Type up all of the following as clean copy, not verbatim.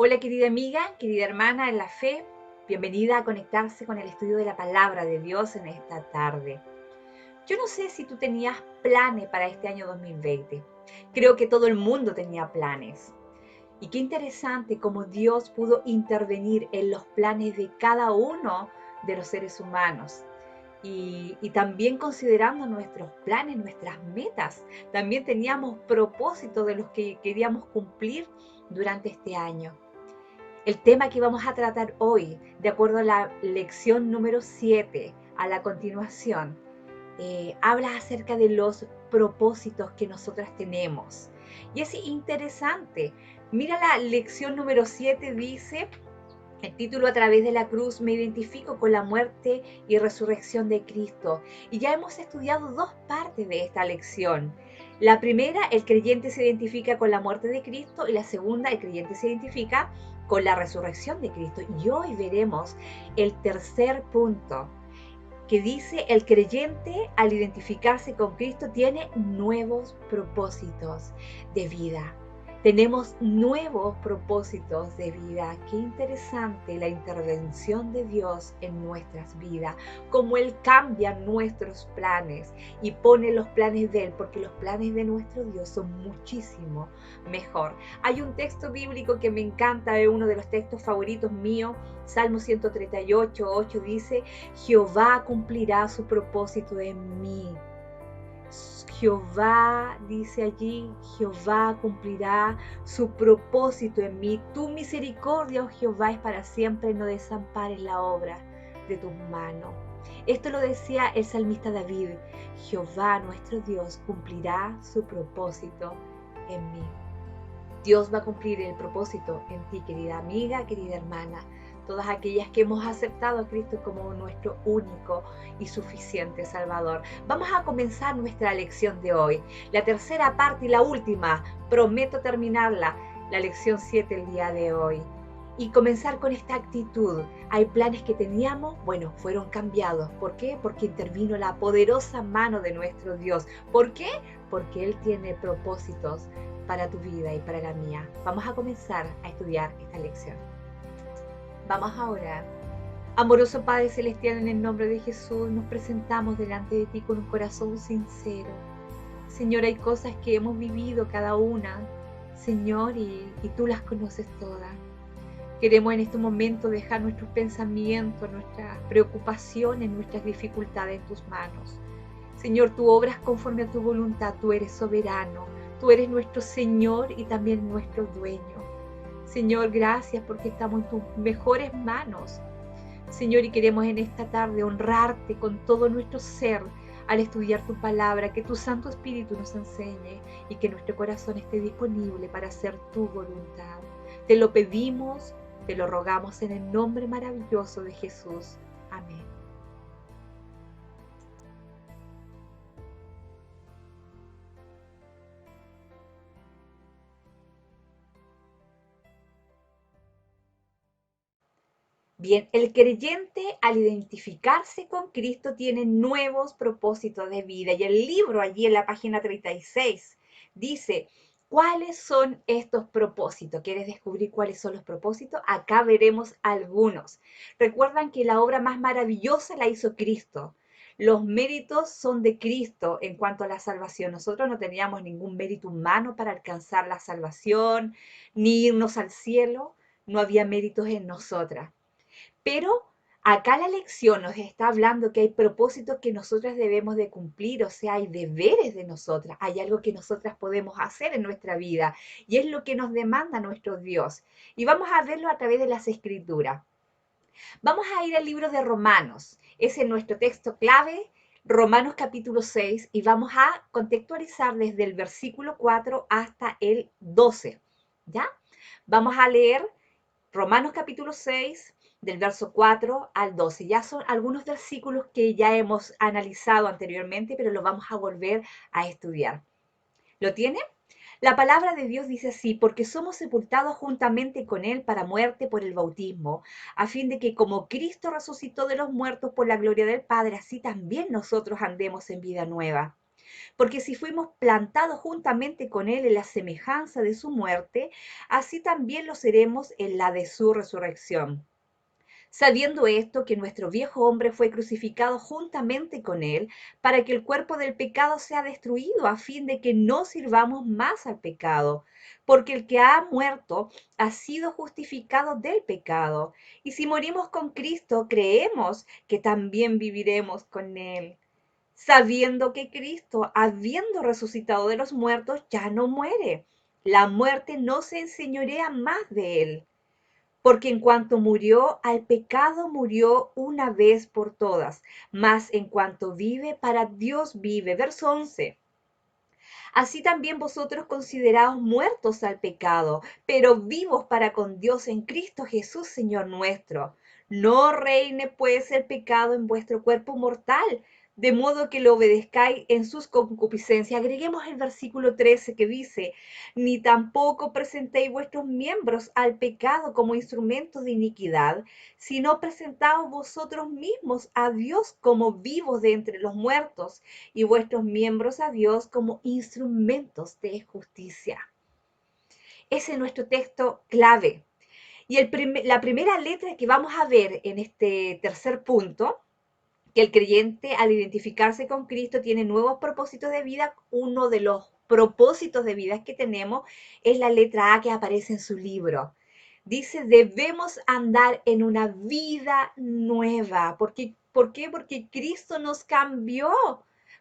Hola querida amiga, querida hermana en la fe, bienvenida a conectarse con el estudio de la palabra de Dios en esta tarde. Yo no sé si tú tenías planes para este año 2020. Creo que todo el mundo tenía planes. Y qué interesante cómo Dios pudo intervenir en los planes de cada uno de los seres humanos. Y también considerando nuestros planes, nuestras metas. También teníamos propósitos de los que queríamos cumplir durante este año. El tema que vamos a tratar hoy, de acuerdo a la lección número 7, a la continuación, habla acerca de los propósitos que nosotras tenemos. Y es interesante. Mira, la lección número 7 dice, el título: a través de la cruz me identifico con la muerte y resurrección de Cristo. Y ya hemos estudiado dos partes de esta lección. La primera, el creyente se identifica con la muerte de Cristo, y la segunda, el creyente se identifica con la resurrección de Cristo. Y hoy veremos el tercer punto, que dice: el creyente al identificarse con Cristo tiene nuevos propósitos de vida. Tenemos nuevos propósitos de vida. Qué interesante la intervención de Dios en nuestras vidas, cómo Él cambia nuestros planes y pone los planes de Él, porque los planes de nuestro Dios son muchísimo mejor. Hay un texto bíblico que me encanta, es uno de los textos favoritos míos. Salmo 138:8 dice: Jehová cumplirá su propósito en mí. Jehová, dice allí, Jehová cumplirá su propósito en mí. Tu misericordia, oh Jehová, es para siempre. No desampares la obra de tus manos. Esto lo decía el salmista David: Jehová nuestro Dios cumplirá su propósito en mí. Dios va a cumplir el propósito en ti, querida amiga, querida hermana, todas aquellas que hemos aceptado a Cristo como nuestro único y suficiente Salvador. Vamos a comenzar nuestra lección de hoy, la tercera parte y la última. Prometo terminarla, la lección 7 el día de hoy. Y comenzar con esta actitud. Hay planes que teníamos, bueno, fueron cambiados. ¿Por qué? Porque intervino la poderosa mano de nuestro Dios. ¿Por qué? Porque Él tiene propósitos para tu vida y para la mía. Vamos a comenzar a estudiar esta lección. Vamos a orar. Amoroso Padre Celestial, en el nombre de Jesús, nos presentamos delante de ti con un corazón sincero. Señor, hay cosas que hemos vivido cada una, Señor, y tú las conoces todas. Queremos en este momento dejar nuestros pensamientos, nuestras preocupaciones, nuestras dificultades en tus manos. Señor, tú obras conforme a tu voluntad, tú eres soberano, tú eres nuestro Señor y también nuestro dueño. Señor, gracias porque estamos en tus mejores manos. Señor, y queremos en esta tarde honrarte con todo nuestro ser al estudiar tu palabra, que tu Santo Espíritu nos enseñe y que nuestro corazón esté disponible para hacer tu voluntad. Te lo pedimos, te lo rogamos en el nombre maravilloso de Jesús. Amén. Bien, el creyente al identificarse con Cristo tiene nuevos propósitos de vida. Y el libro allí en la página 36 dice: ¿cuáles son estos propósitos? ¿Quieres descubrir cuáles son los propósitos? Acá veremos algunos. Recuerdan que la obra más maravillosa la hizo Cristo. Los méritos son de Cristo en cuanto a la salvación. Nosotros no teníamos ningún mérito humano para alcanzar la salvación, ni irnos al cielo. No había méritos en nosotras. Pero acá la lección nos está hablando que hay propósitos que nosotras debemos de cumplir, o sea, hay deberes de nosotras, hay algo que nosotras podemos hacer en nuestra vida y es lo que nos demanda nuestro Dios. Y vamos a verlo a través de las Escrituras. Vamos a ir al libro de Romanos, ese es nuestro texto clave, Romanos capítulo 6, y vamos a contextualizar desde el versículo 4 hasta el 12, ¿ya? Vamos a leer Romanos capítulo 6, del verso 4 al 12. Ya son algunos versículos que ya hemos analizado anteriormente, pero los vamos a volver a estudiar. ¿Lo tienen? La palabra de Dios dice así: porque somos sepultados juntamente con Él para muerte por el bautismo, a fin de que como Cristo resucitó de los muertos por la gloria del Padre, así también nosotros andemos en vida nueva. Porque si fuimos plantados juntamente con Él en la semejanza de su muerte, así también lo seremos en la de su resurrección. Sabiendo esto, que nuestro viejo hombre fue crucificado juntamente con Él, para que el cuerpo del pecado sea destruido, a fin de que no sirvamos más al pecado. Porque el que ha muerto ha sido justificado del pecado. Y si morimos con Cristo, creemos que también viviremos con Él, sabiendo que Cristo, habiendo resucitado de los muertos, ya no muere. La muerte no se enseñorea más de Él, porque en cuanto murió, al pecado murió una vez por todas, mas en cuanto vive, para Dios vive. Verso 11. Así también vosotros consideraos muertos al pecado, pero vivos para con Dios en Cristo Jesús, Señor nuestro. No reine pues el pecado en vuestro cuerpo mortal, de modo que lo obedezcáis en sus concupiscencias. Agreguemos el versículo 13 que dice, ni tampoco presentéis vuestros miembros al pecado como instrumentos de iniquidad, sino presentaos vosotros mismos a Dios como vivos de entre los muertos y vuestros miembros a Dios como instrumentos de justicia. Ese es nuestro texto clave. Y la primera letra que vamos a ver en este tercer punto, que el creyente al identificarse con Cristo tiene nuevos propósitos de vida. Uno de los propósitos de vida que tenemos es la letra A que aparece en su libro. Dice, debemos andar en una vida nueva. ¿Por qué? Porque Cristo nos cambió.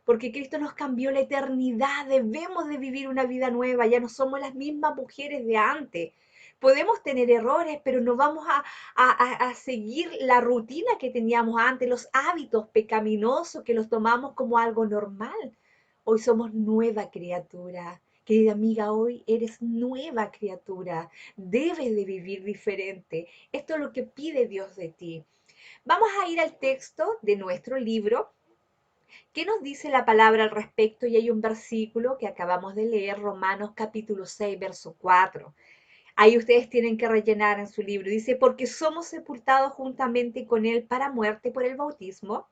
Porque Cristo nos cambió la eternidad. Debemos de vivir una vida nueva. Ya no somos las mismas mujeres de antes. Podemos tener errores, pero no vamos a seguir la rutina que teníamos antes, los hábitos pecaminosos que los tomamos como algo normal. Hoy somos nueva criatura. Querida amiga, hoy eres nueva criatura. Debes de vivir diferente. Esto es lo que pide Dios de ti. Vamos a ir al texto de nuestro libro. ¿Qué nos dice la palabra al respecto? Y hay un versículo que acabamos de leer, Romanos capítulo 6, verso 4. Ahí ustedes tienen que rellenar en su libro. Dice, porque somos sepultados juntamente con Él para muerte por el bautismo,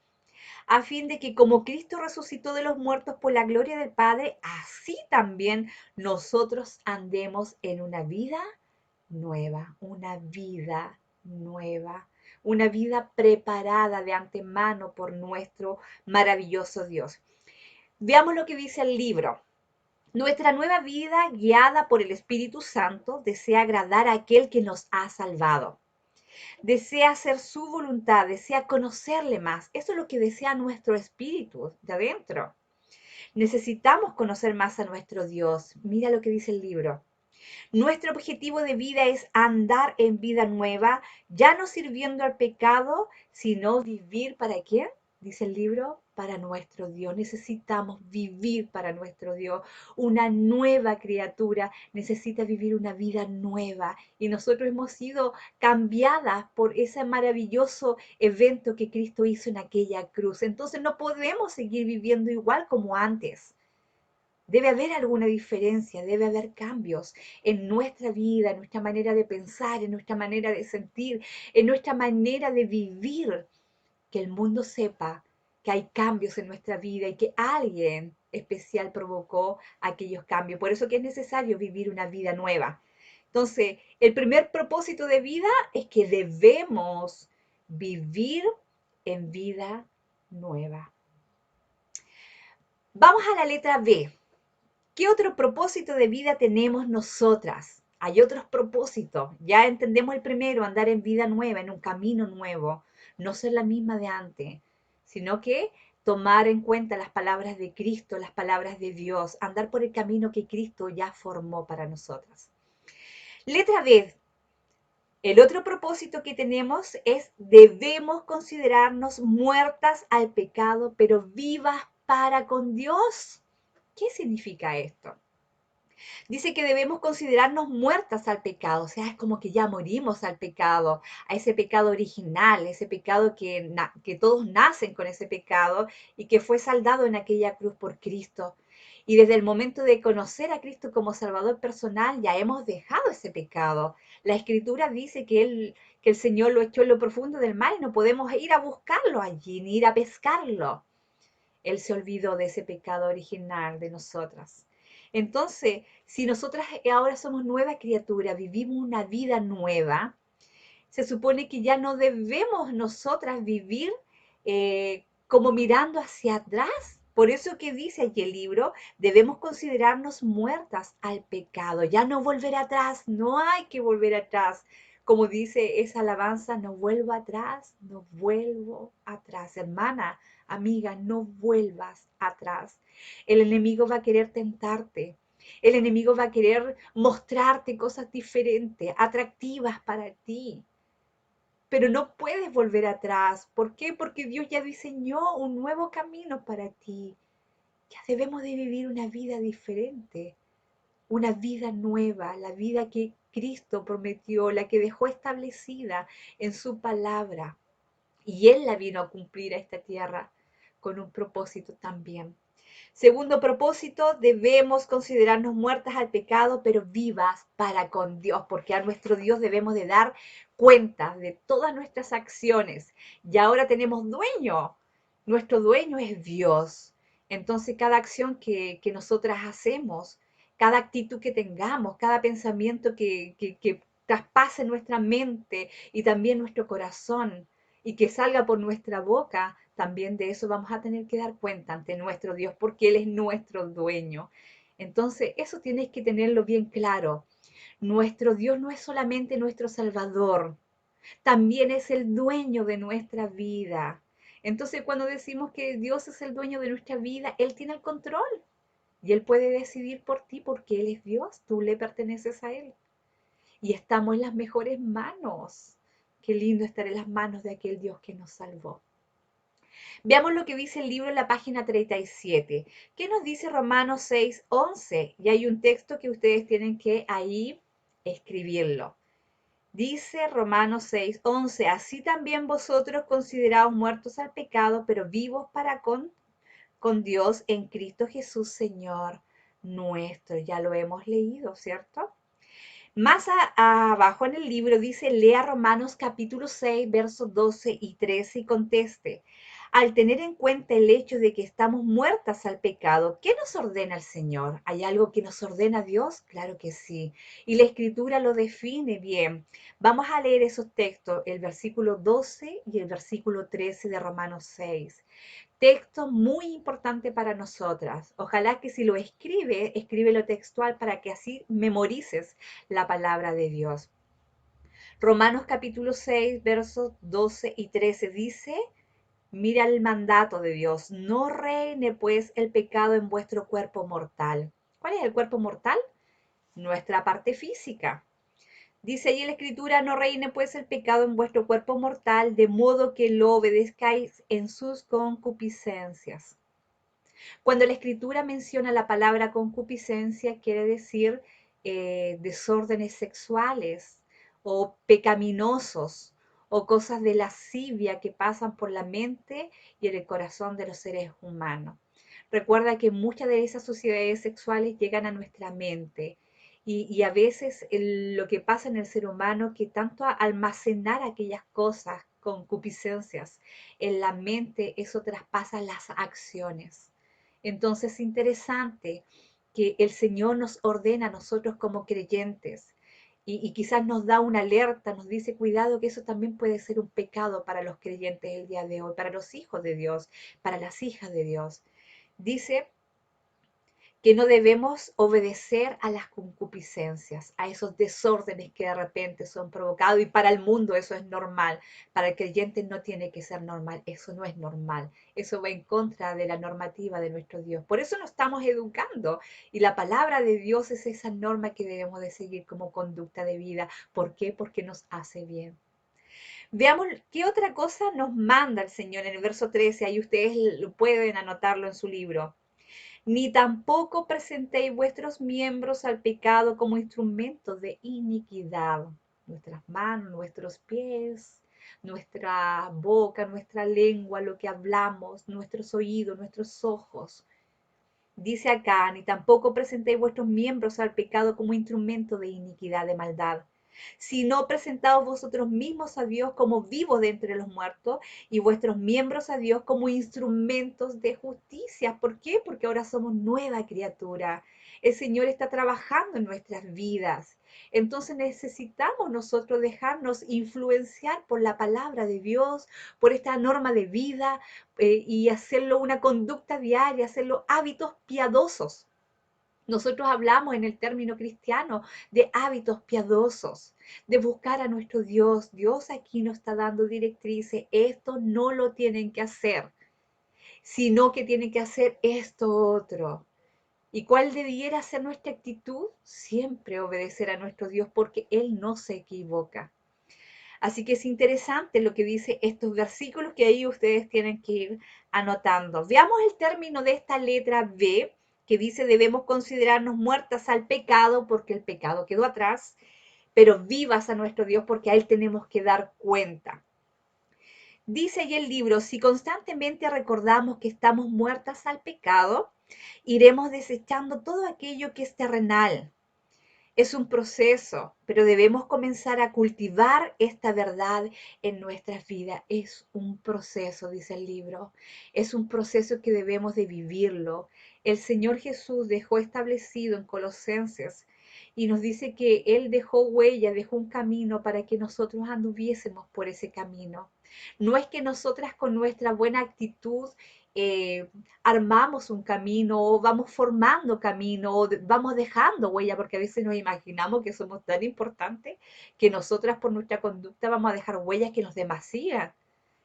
a fin de que como Cristo resucitó de los muertos por la gloria del Padre, así también nosotros andemos en una vida, una vida preparada de antemano por nuestro maravilloso Dios. Veamos lo que dice el libro. Nuestra nueva vida, guiada por el Espíritu Santo, desea agradar a aquel que nos ha salvado. Desea hacer su voluntad, desea conocerle más. Eso es lo que desea nuestro espíritu de adentro. Necesitamos conocer más a nuestro Dios. Mira lo que dice el libro. Nuestro objetivo de vida es andar en vida nueva, ya no sirviendo al pecado, sino vivir para quién, dice el libro, para nuestro Dios. Necesitamos vivir para nuestro Dios. Una nueva criatura necesita vivir una vida nueva y nosotros hemos sido cambiadas por ese maravilloso evento que Cristo hizo en aquella cruz. Entonces no podemos seguir viviendo igual como antes. Debe haber alguna diferencia, debe haber cambios en nuestra vida, en nuestra manera de pensar, en nuestra manera de sentir, en nuestra manera de vivir. Que el mundo sepa que hay cambios en nuestra vida y que alguien especial provocó aquellos cambios. Por eso que es necesario vivir una vida nueva. Entonces, el primer propósito de vida es que debemos vivir en vida nueva. Vamos a la letra B. ¿Qué otro propósito de vida tenemos nosotras? Hay otros propósitos. Ya entendemos el primero, andar en vida nueva, en un camino nuevo, no ser la misma de antes, sino que tomar en cuenta las palabras de Cristo, las palabras de Dios, andar por el camino que Cristo ya formó para nosotras. Letra B. El otro propósito que tenemos es debemos considerarnos muertas al pecado, pero vivas para con Dios. ¿Qué significa esto? Dice que debemos considerarnos muertas al pecado, o sea, es como que ya morimos al pecado, a ese pecado original, ese pecado que todos nacen con ese pecado y que fue saldado en aquella cruz por Cristo. Y desde el momento de conocer a Cristo como Salvador personal, ya hemos dejado ese pecado. La Escritura dice que el Señor lo echó en lo profundo del mar y no podemos ir a buscarlo allí, ni ir a pescarlo. Él se olvidó de ese pecado original de nosotras. Entonces, si nosotras ahora somos nueva criatura, vivimos una vida nueva, se supone que ya no debemos nosotras vivir como mirando hacia atrás. Por eso que dice aquí el libro, debemos considerarnos muertas al pecado, ya no volver atrás, no hay que volver atrás. Como dice esa alabanza, no vuelvo atrás, no vuelvo atrás. Hermana, amiga, no vuelvas atrás. El enemigo va a querer tentarte. El enemigo va a querer mostrarte cosas diferentes, atractivas para ti, pero no puedes volver atrás. ¿Por qué? Porque Dios ya diseñó un nuevo camino para ti. Ya debemos de vivir una vida diferente, una vida nueva, la vida que Cristo prometió, la que dejó establecida en su palabra. Y Él la vino a cumplir a esta tierra con un propósito también. Segundo propósito, debemos considerarnos muertas al pecado, pero vivas para con Dios, porque a nuestro Dios debemos de dar cuenta de todas nuestras acciones. Y ahora tenemos dueño. Nuestro dueño es Dios. Entonces, cada acción que nosotras hacemos, cada actitud que tengamos, cada pensamiento que traspase nuestra mente y también nuestro corazón y que salga por nuestra boca, también de eso vamos a tener que dar cuenta ante nuestro Dios, porque Él es nuestro dueño. Entonces, eso tienes que tenerlo bien claro. Nuestro Dios no es solamente nuestro Salvador, también es el dueño de nuestra vida. Entonces, cuando decimos que Dios es el dueño de nuestra vida, Él tiene el control y Él puede decidir por ti porque Él es Dios, tú le perteneces a Él. Y estamos en las mejores manos. Qué lindo estar en las manos de aquel Dios que nos salvó. Veamos lo que dice el libro en la página 37. ¿Qué nos dice Romanos 6:11? Y hay un texto que ustedes tienen que ahí escribirlo. Dice Romanos 6:11, así también vosotros consideraos muertos al pecado, pero vivos para con Dios en Cristo Jesús, Señor nuestro. Ya lo hemos leído, ¿cierto? Más abajo en el libro dice, lea Romanos capítulo 6, versos 12 y 13 y conteste. Al tener en cuenta el hecho de que estamos muertas al pecado, ¿qué nos ordena el Señor? ¿Hay algo que nos ordena Dios? Claro que sí. Y la Escritura lo define bien. Vamos a leer esos textos, el versículo 12 y el versículo 13 de Romanos 6. Texto muy importante para nosotras. Ojalá que si lo escribe, escríbelo textual para que así memorices la palabra de Dios. Romanos capítulo 6, versos 12 y 13 dice, mira el mandato de Dios, no reine pues el pecado en vuestro cuerpo mortal. ¿Cuál es el cuerpo mortal? Nuestra parte física. Dice ahí en la escritura, no reine pues el pecado en vuestro cuerpo mortal, de modo que lo obedezcáis en sus concupiscencias. Cuando la escritura menciona la palabra concupiscencia, quiere decir desórdenes sexuales o pecaminosos o cosas de lascivia que pasan por la mente y en el corazón de los seres humanos. Recuerda que muchas de esas sociedades sexuales llegan a nuestra mente y a veces lo que pasa en el ser humano que tanto almacenar aquellas cosas, concupiscencias en la mente, eso traspasa las acciones. Entonces es interesante que el Señor nos ordena a nosotros como creyentes y quizás nos da una alerta, nos dice, cuidado que eso también puede ser un pecado para los creyentes el día de hoy, para los hijos de Dios, para las hijas de Dios. Dice que no debemos obedecer a las concupiscencias, a esos desórdenes que de repente son provocados y para el mundo eso es normal, para el creyente no tiene que ser normal, eso no es normal, eso va en contra de la normativa de nuestro Dios. Por eso nos estamos educando y la palabra de Dios es esa norma que debemos de seguir como conducta de vida. ¿Por qué? Porque nos hace bien. Veamos qué otra cosa nos manda el Señor en el verso 13, ahí ustedes pueden anotarlo en su libro. Ni tampoco presentéis vuestros miembros al pecado como instrumentos de iniquidad. Nuestras manos, nuestros pies, nuestra boca, nuestra lengua, lo que hablamos, nuestros oídos, nuestros ojos. Dice acá, ni tampoco presentéis vuestros miembros al pecado como instrumento de iniquidad, de maldad, sino presentaos vosotros mismos a Dios como vivos de entre los muertos y vuestros miembros a Dios como instrumentos de justicia. ¿Por qué? Porque ahora somos nueva criatura. El Señor está trabajando en nuestras vidas. Entonces necesitamos nosotros dejarnos influenciar por la palabra de Dios, por esta norma de vida y hacerlo una conducta diaria, hacerlo hábitos piadosos. Nosotros hablamos en el término cristiano de hábitos piadosos, de buscar a nuestro Dios. Dios aquí nos está dando directrices. Esto no lo tienen que hacer, sino que tienen que hacer esto otro. ¿Y cuál debiera ser nuestra actitud? Siempre obedecer a nuestro Dios porque Él no se equivoca. Así que es interesante lo que dice estos versículos que ahí ustedes tienen que ir anotando. Veamos el término de esta letra B que dice debemos considerarnos muertas al pecado porque el pecado quedó atrás, pero vivas a nuestro Dios porque a Él tenemos que dar cuenta. Dice ahí el libro, si constantemente recordamos que estamos muertas al pecado, iremos desechando todo aquello que es terrenal. Es un proceso, pero debemos comenzar a cultivar esta verdad en nuestras vidas. Es un proceso, dice el libro. Es un proceso que debemos de vivirlo. El Señor Jesús dejó establecido en Colosenses y nos dice que Él dejó huella, dejó un camino para que nosotros anduviésemos por ese camino. No es que nosotras con nuestra buena actitud eh, armamos un camino o vamos formando camino o vamos dejando huella, porque a veces nos imaginamos que somos tan importantes que nosotras por nuestra conducta vamos a dejar huellas que los demás sigan.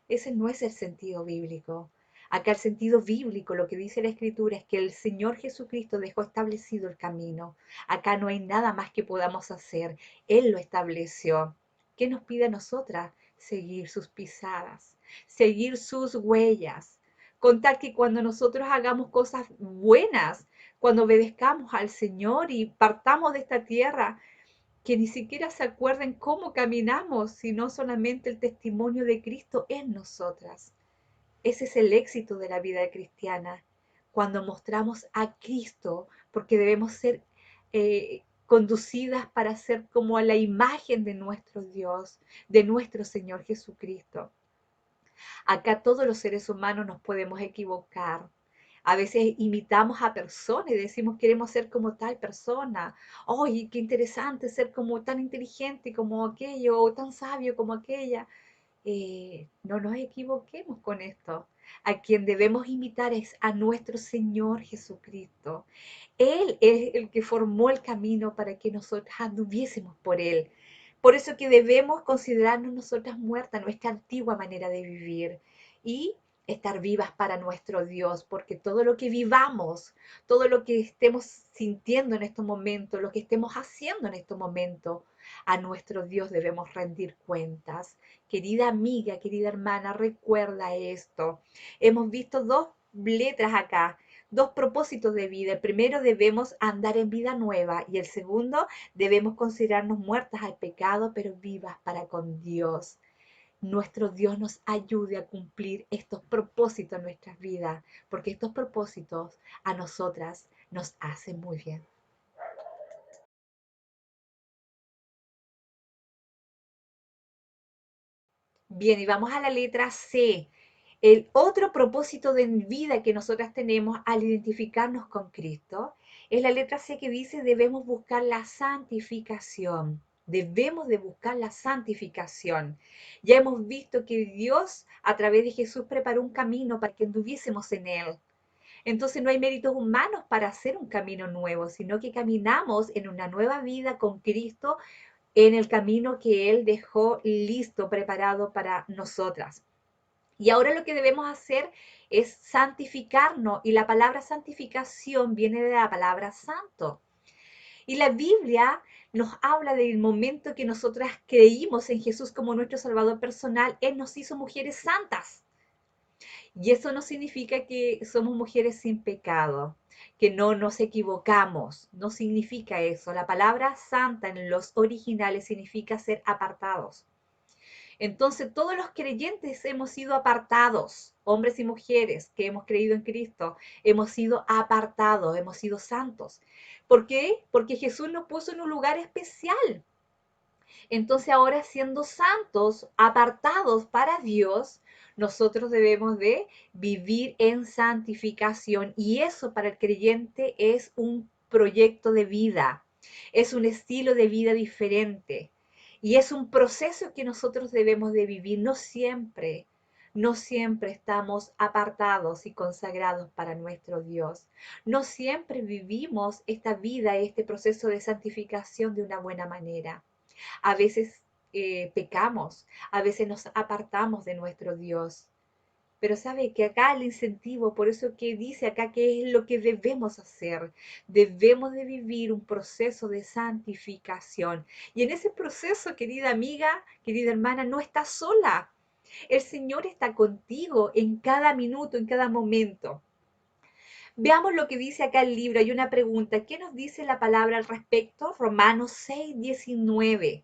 Ese no es el sentido bíblico. Acá el sentido bíblico, lo que dice la Escritura, es que el Señor Jesucristo dejó establecido el camino. Acá no hay nada más que podamos hacer. Él lo estableció. ¿Qué nos pide a nosotras? Seguir sus pisadas, seguir sus huellas. Contar que cuando nosotros hagamos cosas buenas, cuando obedezcamos al Señor y partamos de esta tierra, que ni siquiera se acuerden cómo caminamos, sino solamente el testimonio de Cristo en nosotras. Ese es el éxito de la vida cristiana, cuando mostramos a Cristo, porque debemos ser conducidas para ser como a la imagen de nuestro Dios, de nuestro Señor Jesucristo. Acá todos los seres humanos nos podemos equivocar. A veces imitamos a personas y decimos queremos ser como tal persona. ¡Ay, qué interesante ser como tan inteligente como aquello o tan sabio como aquella! No nos equivoquemos con esto. A quien debemos imitar es a nuestro Señor Jesucristo. Él es el que formó el camino para que nosotros anduviésemos por Él. Por eso que debemos considerarnos nosotras muertas, nuestra antigua manera de vivir y estar vivas para nuestro Dios, porque todo lo que vivamos, todo lo que estemos sintiendo en estos momentos, lo que estemos haciendo en estos momentos, a nuestro Dios debemos rendir cuentas. Querida amiga, querida hermana, recuerda esto. Hemos visto dos letras acá, dos propósitos de vida. El primero, debemos andar en vida nueva y el segundo, debemos considerarnos muertas al pecado, pero vivas para con Dios. Nuestro Dios nos ayude a cumplir estos propósitos en nuestras vidas, porque estos propósitos a nosotras nos hacen muy bien. Bien, y vamos a la letra C. El otro propósito de vida que nosotras tenemos al identificarnos con Cristo es la letra C que dice debemos buscar la santificación. Debemos de buscar la santificación. Ya hemos visto que Dios a través de Jesús preparó un camino para que anduviésemos en él. Entonces no hay méritos humanos para hacer un camino nuevo, sino que caminamos en una nueva vida con Cristo en el camino que Él dejó listo, preparado para nosotras. Y ahora lo que debemos hacer es santificarnos, y la palabra santificación viene de la palabra santo. Y la Biblia nos habla del momento que nosotras creímos en Jesús como nuestro Salvador personal. Él nos hizo mujeres santas. Y eso no significa que somos mujeres sin pecado, que no nos equivocamos. No significa eso. La palabra santa en los originales significa ser apartados. Entonces, todos los creyentes hemos sido apartados, hombres y mujeres que hemos creído en Cristo, hemos sido apartados, hemos sido santos. ¿Por qué? Porque Jesús nos puso en un lugar especial. Entonces ahora siendo santos, apartados para Dios, nosotros debemos de vivir en santificación y eso para el creyente es un proyecto de vida, es un estilo de vida diferente y es un proceso que nosotros debemos de vivir. No siempre estamos apartados y consagrados para nuestro Dios. No siempre vivimos esta vida, este proceso de santificación de una buena manera. A veces pecamos, a veces nos apartamos de nuestro Dios. Pero sabe que acá el incentivo, por eso que dice acá que es lo que debemos hacer. Debemos de vivir un proceso de santificación. Y en ese proceso, querida amiga, querida hermana, no estás sola. El Señor está contigo en cada minuto, en cada momento. Veamos lo que dice acá el libro. Hay una pregunta. ¿Qué nos dice la palabra al respecto? Romanos 6:19.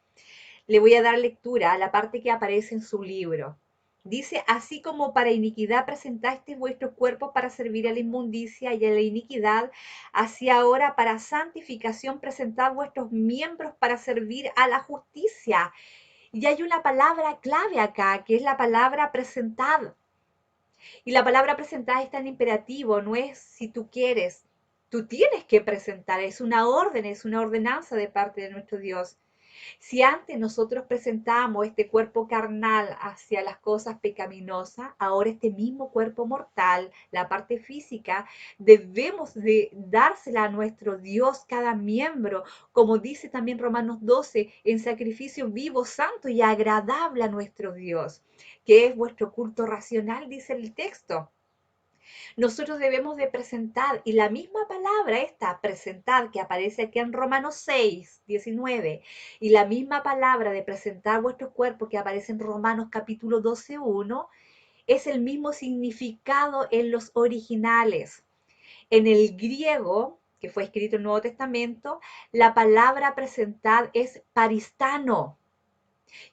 Le voy a dar lectura a la parte que aparece en su libro. Dice, así como para iniquidad presentasteis vuestros cuerpos para servir a la inmundicia y a la iniquidad, así ahora para santificación presentad vuestros miembros para servir a la justicia. Y hay una palabra clave acá, que es la palabra presentad. Y la palabra presentar está en imperativo, no es si tú quieres, tú tienes que presentar, es una orden, es una ordenanza de parte de nuestro Dios. Si antes nosotros presentábamos este cuerpo carnal hacia las cosas pecaminosas, ahora este mismo cuerpo mortal, la parte física, debemos de dársela a nuestro Dios cada miembro, como dice también Romanos 12, en sacrificio vivo, santo y agradable a nuestro Dios, que es vuestro culto racional, dice el texto. Nosotros debemos de presentar, y la misma palabra esta, presentar, que aparece aquí en Romanos 6:19, y la misma palabra de presentar vuestros cuerpos que aparece en Romanos capítulo 12:1, es el mismo significado en los originales. En el griego, que fue escrito en el Nuevo Testamento, la palabra presentar es paristano,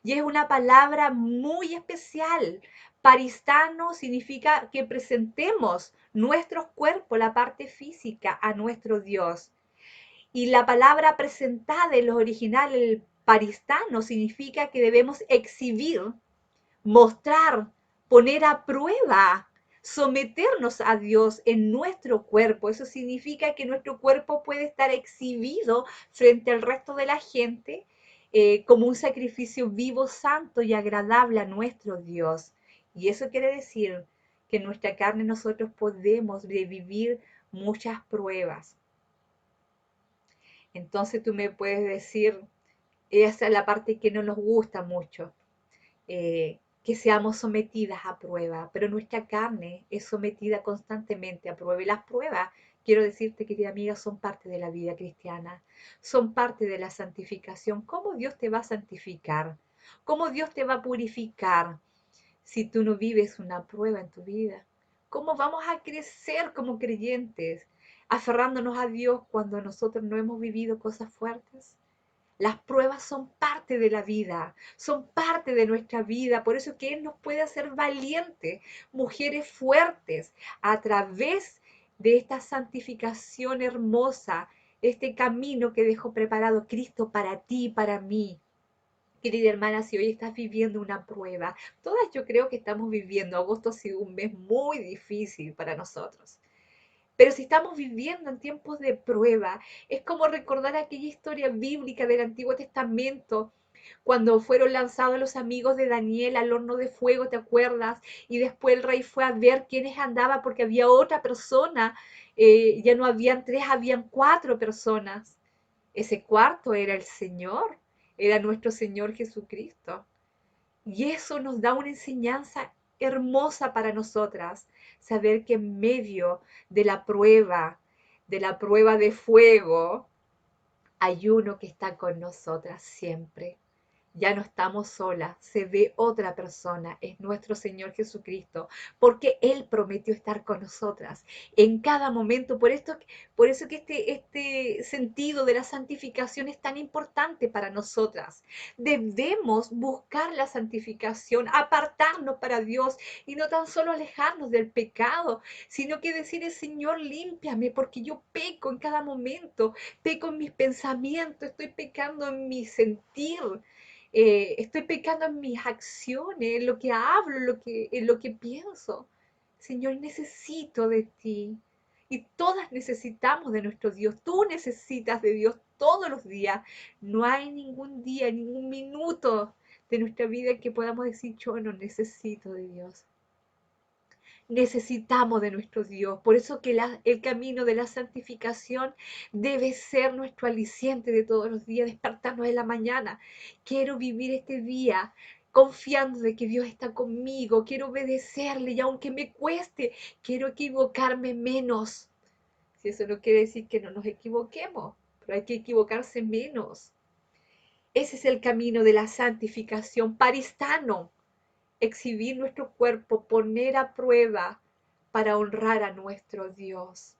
y es una palabra muy especial. Paristano significa que presentemos nuestros cuerpos, la parte física, a nuestro Dios. Y la palabra presentada en los originales, el paristano, significa que debemos exhibir, mostrar, poner a prueba, someternos a Dios en nuestro cuerpo. Eso significa que nuestro cuerpo puede estar exhibido frente al resto de la gente como un sacrificio vivo, santo y agradable a nuestro Dios. Y eso quiere decir que en nuestra carne nosotros podemos vivir muchas pruebas. Entonces tú me puedes decir, esa es la parte que no nos gusta mucho, que seamos sometidas a prueba, pero nuestra carne es sometida constantemente a prueba y las pruebas, quiero decirte, querida amiga, son parte de la vida cristiana, son parte de la santificación. ¿Cómo Dios te va a santificar? ¿Cómo Dios te va a purificar si tú no vives una prueba en tu vida? ¿Cómo vamos a crecer como creyentes aferrándonos a Dios cuando nosotros no hemos vivido cosas fuertes? Las pruebas son parte de la vida, son parte de nuestra vida, por eso que Él nos puede hacer valientes, mujeres fuertes, a través de esta santificación hermosa, este camino que dejó preparado Cristo para ti y para mí. Querida hermana, si hoy estás viviendo una prueba, todas yo creo que estamos viviendo, agosto ha sido un mes muy difícil para nosotros. Pero si estamos viviendo en tiempos de prueba, es como recordar aquella historia bíblica del Antiguo Testamento, cuando fueron lanzados los amigos de Daniel al horno de fuego, ¿te acuerdas? Y después el rey fue a ver quiénes andaban porque había otra persona, ya no habían tres, habían cuatro personas. Ese cuarto era el Señor, era nuestro Señor Jesucristo. Y eso nos da una enseñanza hermosa para nosotras, saber que en medio de la prueba de fuego, hay uno que está con nosotras siempre. Ya no estamos solas, se ve otra persona, es nuestro Señor Jesucristo, porque Él prometió estar con nosotras en cada momento. Por eso que este sentido de la santificación es tan importante para nosotras. Debemos buscar la santificación, apartarnos para Dios y no tan solo alejarnos del pecado, sino que decir, Señor, límpiame, porque yo peco en cada momento, peco en mis pensamientos, estoy pecando en mi sentir. Estoy pecando en mis acciones, en lo que hablo, en lo que pienso. Señor, necesito de ti. Y todas necesitamos de nuestro Dios. Tú necesitas de Dios todos los días. No hay ningún día, ningún minuto de nuestra vida en que podamos decir, yo no necesito de Dios. Necesitamos de nuestro Dios. Por eso que el camino de la santificación debe ser nuestro aliciente de todos los días, despertarnos en la mañana. Quiero vivir este día confiando de que Dios está conmigo, quiero obedecerle y aunque me cueste, quiero equivocarme menos. Si eso no quiere decir que no nos equivoquemos, pero hay que equivocarse menos. Ese es el camino de la santificación paristano. Exhibir nuestro cuerpo, poner a prueba para honrar a nuestro Dios.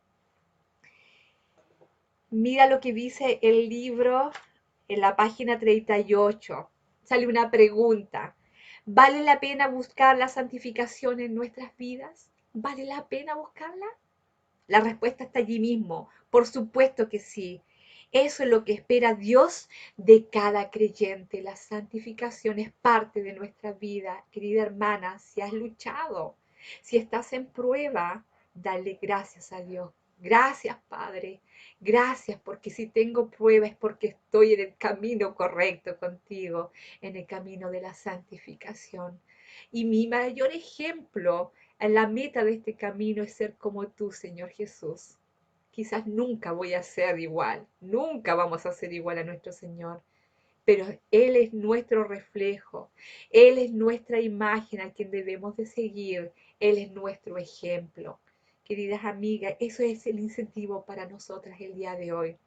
Mira lo que dice el libro en la página 38. Sale una pregunta. ¿Vale la pena buscar la santificación en nuestras vidas? ¿Vale la pena buscarla? La respuesta está allí mismo. Por supuesto que sí. Eso es lo que espera Dios de cada creyente. La santificación es parte de nuestra vida. Querida hermana, si has luchado, si estás en prueba, dale gracias a Dios. Gracias, Padre. Gracias porque si tengo prueba es porque estoy en el camino correcto contigo, en el camino de la santificación. Y mi mayor ejemplo, la meta de este camino es ser como tú, Señor Jesús. Quizás nunca voy a ser igual, nunca vamos a ser igual a nuestro Señor, pero Él es nuestro reflejo, Él es nuestra imagen a quien debemos de seguir, Él es nuestro ejemplo. Queridas amigas, eso es el incentivo para nosotras el día de hoy.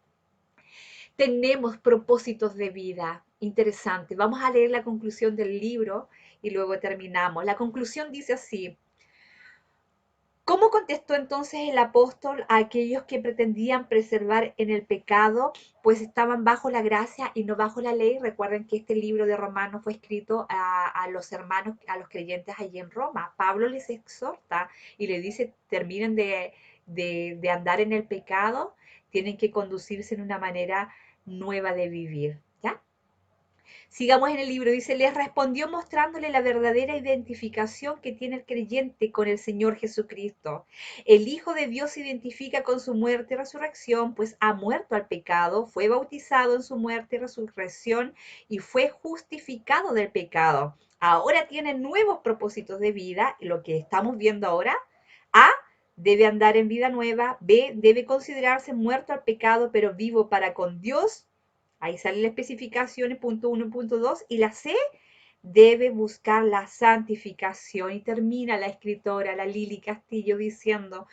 Tenemos propósitos de vida. Interesante. Vamos a leer la conclusión del libro y luego terminamos. La conclusión dice así. ¿Cómo contestó entonces el apóstol a aquellos que pretendían preservar en el pecado, pues estaban bajo la gracia y no bajo la ley? Recuerden que este libro de Romanos fue escrito a los hermanos, a los creyentes allí en Roma. Pablo les exhorta y les dice, terminen de andar en el pecado, tienen que conducirse en una manera nueva de vivir, ¿ya? Sigamos en el libro, dice, les respondió mostrándole la verdadera identificación que tiene el creyente con el Señor Jesucristo. El Hijo de Dios se identifica con su muerte y resurrección, pues ha muerto al pecado, fue bautizado en su muerte y resurrección y fue justificado del pecado. Ahora tiene nuevos propósitos de vida, lo que estamos viendo ahora. A, debe andar en vida nueva. B, debe considerarse muerto al pecado, pero vivo para con Dios. Ahí sale la especificación, punto 1 y punto 2. Y la C, debe buscar la santificación. Y termina la escritora, la Lili Castillo, diciendo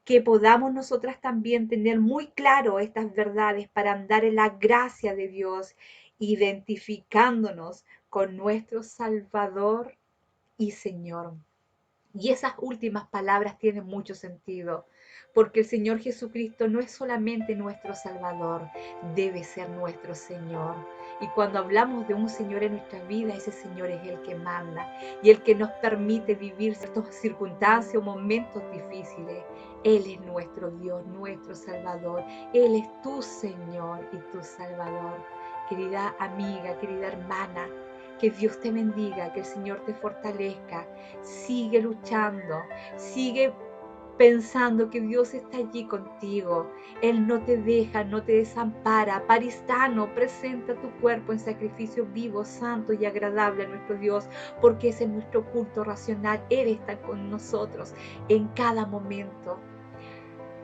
que podamos nosotras también tener muy claro estas verdades para andar en la gracia de Dios, identificándonos con nuestro Salvador y Señor. Y esas últimas palabras tienen mucho sentido, porque el Señor Jesucristo no es solamente nuestro Salvador, debe ser nuestro Señor. Y cuando hablamos de un Señor en nuestra vida, ese Señor es el que manda y el que nos permite vivir ciertas circunstancias o momentos difíciles. Él es nuestro Dios, nuestro Salvador. Él es tu Señor y tu Salvador. Querida amiga, querida hermana, que Dios te bendiga, que el Señor te fortalezca. Sigue luchando, sigue pensando que Dios está allí contigo. Él no te deja, no te desampara. Paristano, presenta tu cuerpo en sacrificio vivo, santo y agradable a nuestro Dios, porque ese es nuestro culto racional. Él está con nosotros en cada momento.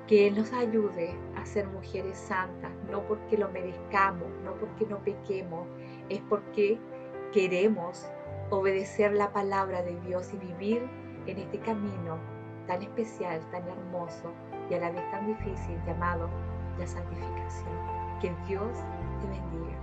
Que Él nos ayude a ser mujeres santas, no porque lo merezcamos, no porque no pequemos, es porque queremos obedecer la palabra de Dios y vivir en este camino tan especial, tan hermoso y a la vez tan difícil llamado la santificación. Que Dios te bendiga.